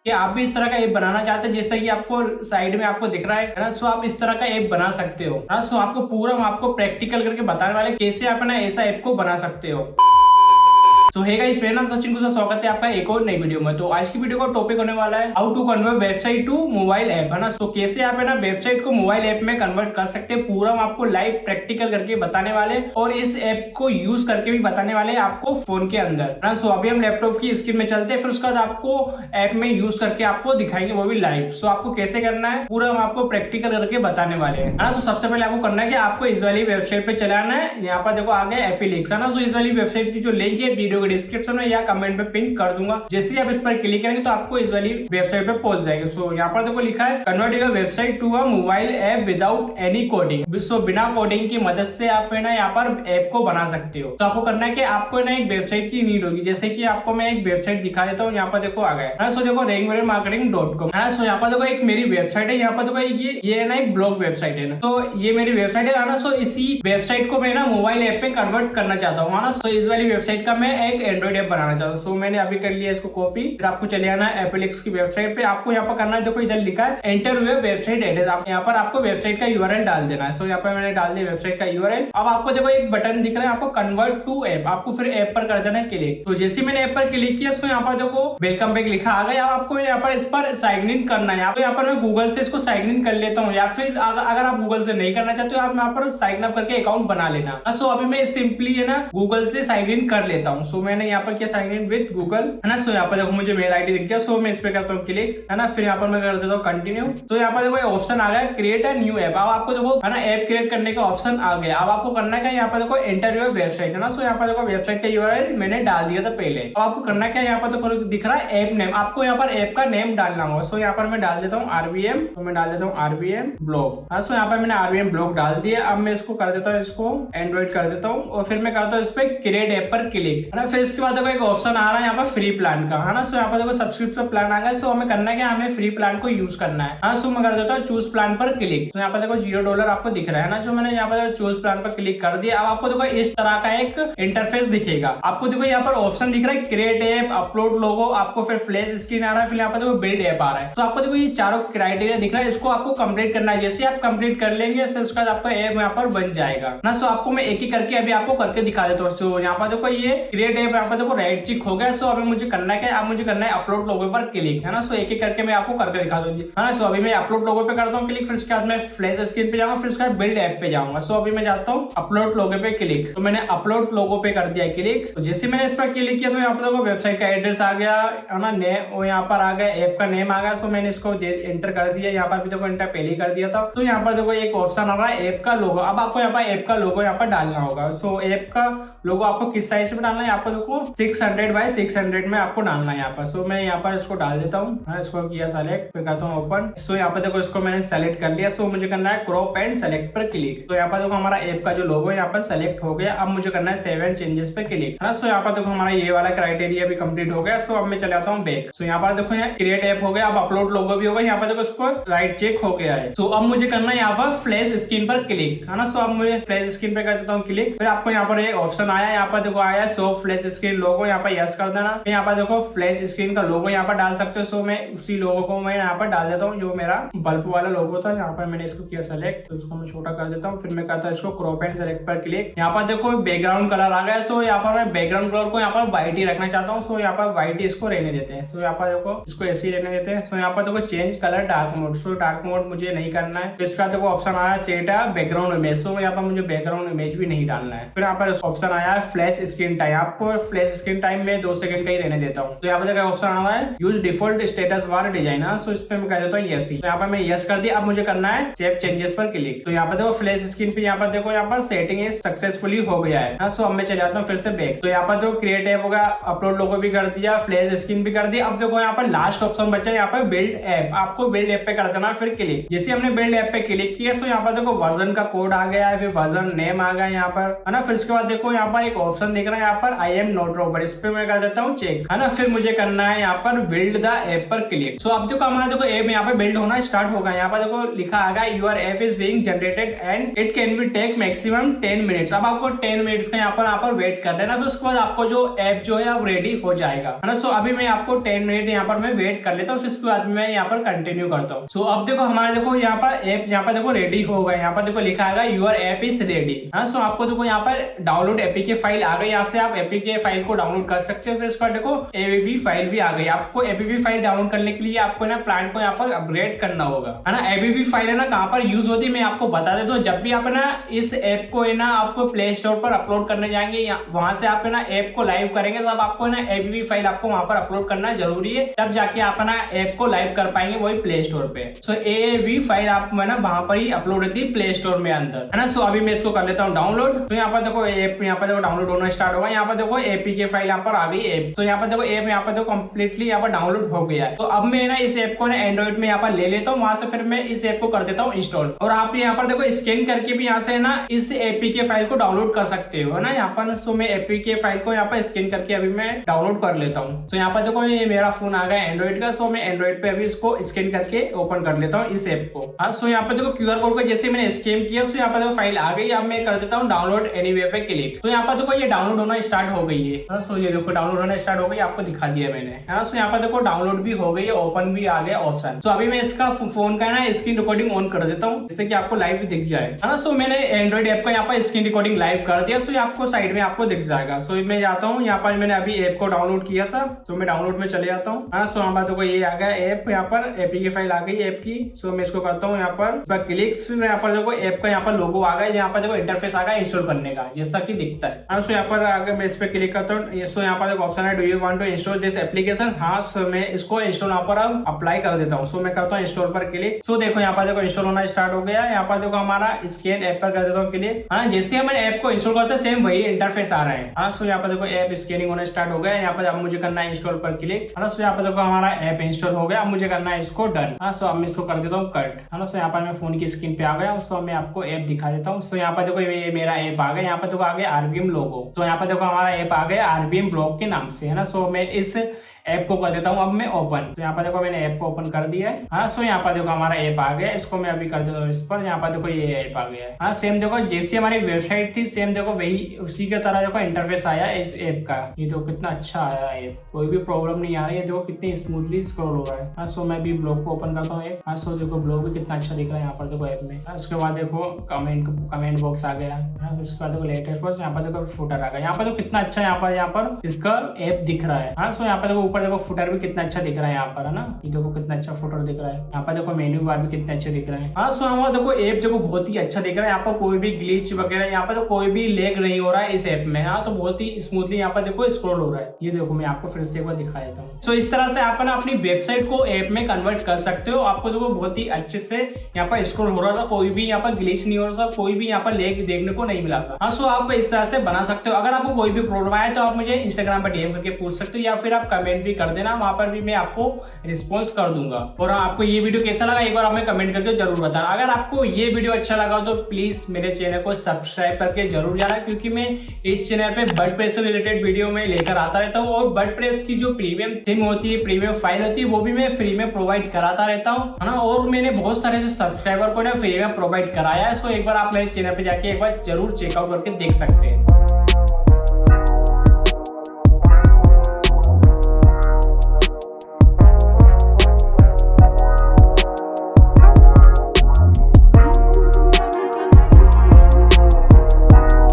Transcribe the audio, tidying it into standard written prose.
कि आप भी इस तरह का ऐप बनाना चाहते हैं जैसा कि आपको साइड में आपको दिख रहा है ना, सो आप इस तरह का ऐप बना सकते हो ना। सो आपको पूरा हम आपको प्रैक्टिकल करके बताने वाले कैसे आप ना ऐसा ऐप को बना सकते हो। तो हे गाइस, मेरा नाम सचिन कुशवाहा, स्वागत है आपका एक और नई वीडियो में। तो आज की वीडियो का टॉपिक होने वाला है how to convert website to mobile app, है ना। सो कैसे आप है ना वेबसाइट को मोबाइल ऐप में कन्वर्ट कर सकते हैं, पूरा हम आपको लाइव प्रैक्टिकल करके बताने वाले हैं और इस ऐप को यूज करके भी बताने वाले हैं आपको फोन के अंदर, है ना। सो अभी हम लैपटॉप की स्क्रीन में चलते हैं, फिर उसके बाद आपको ऐप में यूज करके आपको दिखाएंगे, वो भी लाइव। सो आपको कैसे करना है पूरा हम आपको प्रैक्टिकल करके बताने वाले हैं, है ना। सो सबसे पहले आपको करना है कि आपको इस वाली वेबसाइट पे चलाना है। यहाँ पर देखो आगे एपिलिक्स, है ना। सो इस वाली वेबसाइट की जो लिंक है वीडियो के डिस्क्रिप्शन में या कमेंट में पिन कर दूंगा। जैसे ही आप इस पर क्लिक करेंगे तो आपको इस वाली वेबसाइट पे पहुंच जाएंगे। सो यहाँ पर देखो लिखा है convert your website to a mobile app without any coding. सो बिना कोडिंग की मदद से आप है ना यहाँ पर ऐप को बना सकते हो। तो आपको करना है कि आपको ना एक वेबसाइट की नीड होगी, जैसे कि आपको मैं एक वेबसाइट दिखा देता हूँ। यहाँ पर देखो आ गया है। सो देखो rainbow-marketing.com, है ना। सो यहाँ पर देखो एक मेरी वेबसाइट है। यहाँ पर देखो ये है ना एक ब्लॉग वेबसाइट है ना। तो ये मेरी वेबसाइट है ना। सो इसी वेबसाइट को मैं ना मोबाइल ऐप में कन्वर्ट करना चाहता हूँ, है ना। सो इस वाली वेबसाइट का मैं एक एंड्रॉइड ऐप बनाना चाहता हूँ। सो मैंने अभी कर लिया इसको कॉपी। फिर आपको चले आना है एपिलिक्स की वेबसाइट पे। आपको यहाँ पर करना है, देखो इधर लिखा है एंटर योर वेबसाइट एड्रेस। आप यहाँ पर आपको वेबसाइट का यूआरएल डाल देना है। सो यहाँ पर मैंने डाल दिया वेबसाइट का यूआरएल। अब आपको देखो एक बटन दिख रहा है आपको कन्वर्ट टू ऐप, आपको फिर ऐप पर कर देना है क्लिक। तो जैसे मैंने ऐप पर क्लिक किया तो यहाँ पर देखो वेलकम बैक लिखा आ गया। आपको यहाँ पर इस पर साइन इन करना है। तो यहाँ पर मैं गूगल से इसको साइन इन कर लेता हूँ, या फिर अगर आप गूगल से नहीं करना चाहते हो आप यहाँ पर साइन अप करके अकाउंट बना लेना। सो अभी मैं सिंपली है ना गूगल से साइन इन कर लेता हूँ। सो मैंने यहाँ पर किया साइन इन विद गूगल, है ना। सो यहाँ पर देखो मुझे मेल आईडी दिख गया। सो मैं इस पे करता हूँ क्लिक, है ना। फिर यहाँ पर मैं कर देता हूँ कंटिन्यू। तो यहाँ पर देखो ऑप्शन आ गया क्रिएट अ न्यू ऐप। अब आपको देखो है ना ऐप क्रिएट करने का ऑप्शन आ गया। अब आपको करना है यहाँ पर देखो एंटर योर वेबसाइट, है ना। सो यहाँ पर देखो वेबसाइट का यूआरएल मैंने डाल दिया था पहले। अब आपको करना क्या, यहाँ पर तो दिख रहा है ऐप नेम, आपको यहाँ पर ऐप का नेम डालना होगा। सो यहाँ पर मैं डाल देता हूँ आरबीएम। तो मैं डाल देता हूँ आरबीएम ब्लॉग, हाँ। सो यहाँ पर मैंने आरबीएम ब्लॉग डाल दिया। अब मैं इसको कर देता हूँ, इसको एंड्रॉइड कर देता हूँ और फिर मैं करता हूँ इस पे क्रिएट ऐप पर क्लिक, है ना। फिर इसके बाद देखो एक ऑप्शन आ रहा है यहाँ पर फ्री प्लान का, है ना। सो यहाँ पर देखो सब्सक्रिप्शन प्लान आ गया। सो हमें करना है कि हमें फ्री प्लान को यूज करना है, हाँ। सो मैं कर देता हूँ चूज प्लान पर क्लिक। तो यहाँ पर देखो $0 आपको दिख रहा है ना। जो मैंने यहाँ पर चूज प्लान पर क्लिक कर दिया। अब आपको देखो इस तरह का एक इंटरफेस दिखेगा। आपको देखो यहाँ पर ऑप्शन दिख रहा है क्रिएट ऐप, अपलोड लोगो, आपको फिर फ्लैश स्क्रीन आ रहा है, फिर यहाँ पर देखो बिल्ड ऐप आ रहा है। तो आपको देखो ये चारों क्राइटेरिया दिख रहा है, इसको आपको कंप्लीट करना है। जैसे आप कंप्लीट कर लेंगे उसके बाद आपका ऐप यहाँ पर बन जाएगा ना। सो आपको मैं एक ही करके अभी आपको करके दिखा देता हूँ। सो यहाँ पर देखो ये क्रिएट ऐप, यहाँ पर देखो राइट चिक हो गया। सो अभी मुझे करना है, अब मुझे करना है अपलोड लोगो पर क्लिक, है ना। सो एक एक करके मैं आपको करके दिखा दूंगी, है ना। सो अभी मैं अपलोड लोगो पे करता हूँ क्लिक, फिर उसके बाद मैं फ्लैश स्क्रीन पे जाऊंगा, फिर उसके बाद बिल्ड ऐप पे जाऊंगा। सो अभी मैं जाता हूँ अपलोड लोगो पे क्लिक। तो मैंने अपलोड लोगो पे कर दिया क्लिक। तो जैसे मैंने इस पर क्लिक किया तो यहाँ पर देखो वेबसाइट का एड्रेस आ गया, है ना। नेम और यहाँ पर आ गया ऐप का नेम आ गया। सो मैंने इसको एंटर कर दिया। यहाँ पर भी देखो एंटर पहले ही कर दिया था। तो यहाँ पर देखो एक ऑप्शन आ रहा है ऐप का लोगो। अब आपको यहाँ पर ऐप का लोगो यहाँ पर डालना होगा। सो ऐप का लोगो आपको किस साइज में डालना है, यहाँ पर देखो 600 बाय 600 में आपको डालना है यहाँ पर। सो मैं यहाँ पर इसको डाल देता हूँ, इसको किया सेलेक्ट, फिर करता हूँ ओपन। सो यहाँ पर देखो इसको मैंने सेलेक्ट कर लिया। सो मुझे करना है क्रॉप एंड सेलेक्ट पर क्लिक। तो यहाँ पर देखो हमारा ऐप का जो लोगो है यहाँ पर सेलेक्ट हो गया। अब मुझे करना है सेव एंड चेंजेस पे क्लिक, है ना। सो यहाँ पर देखो हमारा ये वाला क्राइटेरिया भी कंप्लीट हो गया। सो अब मैं चले आता हूँ बैक। सो यहाँ पर देखो यहाँ क्रिएट ऐप हो गया, अब अपलोड लोगो भी होगा। यहाँ पर देखो इसको राइट चेक हो गया है। सो अब मुझे करना है यहाँ पर फ्लैश स्क्रीन पर क्लिक, है ना। सो अब मुझे फ्लैश स्क्रीन पे कर देता हूँ क्लिक। फिर आपको यहाँ पर एक ऑप्शन आया, यहाँ पर देखो आया शो फ्लैश स्क्रीन लोगो, यहाँ पर यस कर देना। फिर यहाँ पर देखो फ्लैश स्क्रीन का लोगो यहाँ पर डाल सकते हो। सो मैं उसी लोगो को मैं यहाँ पर डाल देता हूँ जो मेरा बल्ब वाला लोगो था। यहाँ पर मैंने इसको किया सेलेक्ट, तो इसको मैं छोटा कर देता हूँ। फिर मैं करता हूँ इसको क्रॉप एंड सेलेक्ट पर क्लिक। यहाँ पर देखो बैकग्राउंड कलर आ गया। सो यहाँ पर मैं बैकग्राउंड कलर को यहाँ पर व्हाइट ही रखना चाहता हूँ। सो यहाँ पर व्हाइट ही इसको रहने देते हैं। सो यहाँ पर देखो इसको ऐसे ही रहने देते हैं। सो यहाँ पर देखो change colour dark mode. So dark mode मुझे नहीं करना है। इसका देखो ऑप्शन आया सेट है बैकग्राउंड इमेज। सो यहाँ पर मुझे बैकग्राउंड इमेज भी नहीं डालना है। फिर यहाँ पर ऑप्शन आया है फ्लैश स्क्रीन टाइम। आपको फ्लैश स्क्रीन टाइम में 2 सेकंड का ही रहने देता हूँ। तो यहाँ पर ऑप्शन आ रहा है use default status bar design. So इस पे मैं कह देता हूँ यस ही। तो यहाँ पर मैं यस कर दिया। अब मुझे करना है सेव चेंजेस पर क्लिक। तो यहाँ पर देखो फ्लैश स्क्रीन पे यहाँ पर देखो यहाँ पर सेटिंग इज सक्सेसफुली हो गया है। सो अब मैं चले जाता हूँ फिर से बैक। तो यहाँ पर जो क्रिएट ऐप होगा, अपलोड लोगो भी कर दिया, फ्लैश स्क्रीन भी कर दिया। अब देखो यहाँ पर लास्ट ऑप्शन बचा है यहाँ पर बिल्ड ऐप। आपको बिल्ड ऐप पे कर देना फिर क्लिक। जैसे हमने बिल्ड ऐप पे क्लिक किया तो यहाँ पर देखो वर्जन का कोड आ गया है, फिर वर्जन नेम आ गया यहाँ पर, है ना। फिर इसके बाद देखो यहाँ पर एक ऑप्शन दिख रहा है यहाँ पर आई एम नॉट रोबोट, इस पे मैं कर देता हूँ चेक, है ना। फिर मुझे करना है यहाँ पर बिल्ड द ऐप पर क्लिक। सो अब देखो हमारा देखो ऐप यहाँ पे बिल्ड होना स्टार्ट होगा। यहाँ पर देखो लिखा आएगा your app is being generated and it can be take maximum 10 minutes. अब आपको 10 मिनट्स का यहाँ पर वेट कर लेना। तो उसके बाद आपको जो ऐप जो है अब रेडी हो जाएगा, है ना। सो अभी मैं आपको 10 मिनट यहाँ पर मैं वेट कर लेता हूँ, फिर उसके बाद मैं यहाँ पर कंटिन्यू करता हूँ। सो अब देखो हमारे देखो यहाँ पर ऐप यहाँ पर देखो रेडी हो गया। यहाँ पर देखो लिखा आएगा यूर ऐप इज रेडी, है। सो आपको देखो यहाँ पर डाउनलोड एपीके फाइल आ गई। यहाँ से आप एपीके फाइल को डाउनलोड कर सकते हो। फिर इसका देखो एबीबी फाइल भी आ गई। आपको एबीबी फाइल डाउनलोड करने के लिए आपको ना प्लांट को यहाँ पर अपग्रेड करना होगा, है ना। एबीबी फाइल है ना कहाँ पर यूज होती है मैं आपको बता देता हूँ। जब भी आप ना इस ऐप को है ना आपको प्ले स्टोर पर अपलोड करने जाएंगे, वहां से आप ना ऐप को लाइव करेंगे, तब आपको ना एबीबी फाइल आपको वहां पर अपलोड करना जरूरी है, तब जाके आप ना ऐप को लाइव कर पाएंगे वही प्ले स्टोर पे। सो एबीबी फाइल आप ना वहां पर ही अपलोड होती है प्ले स्टोर में अंदर, है ना। सो अभी मैं इसको कर लेता हूँ डाउनलोड। तो यहाँ पर देखो ऐप यहाँ पर देखो डाउनलोड होना स्टार्ट होगा। यहाँ पर देखो एपीके फाइल यहाँ पर आ गई ऐप। तो यहाँ पर देखो ऐप यहाँ पर देखो कंप्लीटली यहाँ पर डाउनलोड हो गया है। तो अब मैं ना इस ऐप को ना एंड्रॉइड में यहाँ पर ले लेता हूँ, वहां से फिर मैं इस ऐप को कर देता हूँ इंस्टॉल। और आप यहाँ पर देखो स्कैन करके भी यहाँ से ना इस एपीके फाइल को डाउनलोड कर सकते हो, है ना। यहाँ पर सो मैं एपीके फाइल को यहाँ पर स्कैन करके अभी मैं डाउनलोड कर लेता हूँ। तो यहाँ पर देखो ये मेरा फोन आ गया एंड्रॉइड का। सो मैं एंड्रॉइड पे अभी इसको स्कैन करके ओपन कर लेता हूँ इस ऐप को। हाँ, सो यहाँ पर देखो क्यूआर कोड को जैसे मैंने स्कैन किया, सो यहाँ पर देखो फाइल आ गई। अब मैं कर देता हूँ डाउनलोड एनीवे पे क्लिक। तो यहाँ पर देखो ये डाउनलोड होना स्टार्ट हो गई है। सो ये देखो डाउनलोड होना स्टार्ट हो गई, आपको दिखा दिया मैंने, है ना। सो यहाँ पर देखो डाउनलोड भी हो गई है, ओपन भी आ गया ऑप्शन। तो अभी मैं इसका फोन का ना स्क्रीन रिकॉर्डिंग ऑन कर देता हूँ, जिससे कि आपको लाइव भी दिख जाए, है ना। सो मैंने एंड्रॉइड ऐप का यहाँ पर स्क्रीन रिकॉर्डिंग लाइव कर दिया। सो आपको साइड में आपको दिख जाएगा। सो मैं जाता हूँ, यहाँ पर मैंने अभी ऐप को डाउनलोड किया था, तो मैं डाउनलोड में चले जाता हूँ। हाँ, सो यहाँ पर ये आ गया ऐप, यहाँ पर एपीके फाइल आ गई ऐप की। सो मैं इसको करता हूँ यहाँ पर क्लिक। फिर यहाँ पर देखो ऐप का यहाँ पर लोगो आ गया, यहाँ पर देखो इंटरफेस आ गया इंस्टॉल करने का, जैसा कि दिखता है। हाँ, सो यहाँ पर आगे मैं इस पे क्लिक करता हूँ। सो यहाँ पर ऑप्शन है do you want to install this application. हाँ, सो मैं इसको इंस्टॉल यहाँ पर अब अप्लाई कर देता हूँ। सो मैं करता हूँ इंस्टॉल पर क्लिक। सो देखो यहाँ पर देखो इंस्टॉल होना स्टार्ट हो गया। यहाँ पर देखो हमारा स्कैन ऐप पर कर देता हूँ क्लिक। हाँ, जैसे हम ऐप को इंस्टॉल करते हैं सेम वही इंटरफेस आ रहा है। हाँ, सो यहाँ पर देखो ऐप स्कैनिंग होना स्टार्ट हो गया। यहाँ पर अब मुझे करना है इंस्टॉल पर क्लिक, है ना। सो यहाँ पर देखो हमारा ऐप इंस्टॉल हो गया। अब मुझे करना है इसको डन। हाँ, सो अब मैं इसको कर देता हूँ कट, है ना। सो यहाँ पर मैं फोन की स्क्रीन पे आ गया। सो मैं आपको ऐप दिखा देता हूँ। सो यहाँ पर देखो ये मेरा ऐप आ गया। यहाँ पर देखो आ गया आरबीएम लोगो। तो यहाँ पर देखो हमारा ऐप आ गया आरबीएम ब्लॉग के नाम से, है ना। सो मैं इस ऐप को कर देता हूँ अब मैं ओपन। तो यहाँ पर देखो मैंने ऐप को ओपन कर दिया है। हाँ, सो यहाँ पर देखो हमारा ऐप आ गया। इसको मैं अभी कर देता हूँ इस पर। यहाँ पर देखो ये ऐप आ गया है। हाँ, सेम देखो जैसी हमारी वेबसाइट थी सेम देखो वही उसी के तरह देखो इंटरफेस आया है इस ऐप का। ये तो कितना अच्छा आया है ऐप, कोई भी प्रॉब्लम नहीं आ रही है, देखो कितनी स्मूथली स्क्रॉल हो रहा है। हाँ, सो मैं भी ब्लॉग को ओपन करता हूँ एक। हाँ, सो देखो ब्लॉग भी कितना अच्छा दिख रहा है यहाँ पर देखो ऐप में। उसके बाद देखो कमेंट बॉक्स आ गया। उसके बाद देखो लेटेस्ट पोस्ट, यहाँ पर देखो फुटर आ गया। यहाँ पर देखो कितना अच्छा यहाँ पर इसका ऐप दिख रहा है। हाँ, सो यहाँ पर देखो ऊपर देखो फुटर भी कितना अच्छा दिख रहा है यहाँ पर, है ना। ये देखो कितना अच्छा फुटर दिख रहा है। यहाँ पर देखो मेन्यू बार भी कितने अच्छे दिख रहे हैं। हाँ, सो हमारा देखो ऐप देखो बहुत ही अच्छा दिख रहा है। यहाँ पर कोई भी ग्लिच वगैरह यहाँ पर तो कोई भी लैग नहीं हो रहा है इस ऐप में। हाँ, तो बहुत ही स्मूथली यहाँ पर देखो स्क्रॉल हो रहा है। ये देखो मैं आपको फिर से एक बार दिखा देता हूँ। सो इस तरह से आप ना अपनी वेबसाइट को ऐप में कन्वर्ट कर सकते हो। आपको देखो बहुत ही अच्छे से यहाँ पर स्क्रॉल हो रहा था, कोई भी यहाँ पर ग्लिच नहीं हो रहा था, कोई भी यहाँ पर लैग देखने को नहीं मिला था। हाँ, सो आप इस तरह से बना सकते हो। अगर आपको कोई भी प्रॉब्लम आए तो आप मुझे इंस्टाग्राम पर डीएम करके पूछ सकते हो, या फिर आप कमेंट भी कर देना, वहां पर भी मैं आपको रिस्पॉन्स कर दूंगा। और आपको ये वीडियो कैसा लगा एक बार हमें कमेंट करके जरूर बताना। अगर आपको ये वीडियो अच्छा लगा तो प्लीज मेरे चैनल को सब्सक्राइब करके जरूर जाना, क्योंकि मैं इस चैनल पे वर्डप्रेस से रिलेटेड वीडियो में लेकर आता रहता हूँ। और वर्डप्रेस की जो प्रीमियम थीम होती है, प्रीमियम फाइल होती है, वो भी मैं फ्री में प्रोवाइड कराता रहता हूँ, है ना। और मैंने बहुत सारे सब्सक्राइबर को फ्री में प्रोवाइड कराया है। सो एक बार आप मेरे चैनल पे जाके एक बार जरूर चेकआउट करके देख सकते हैं।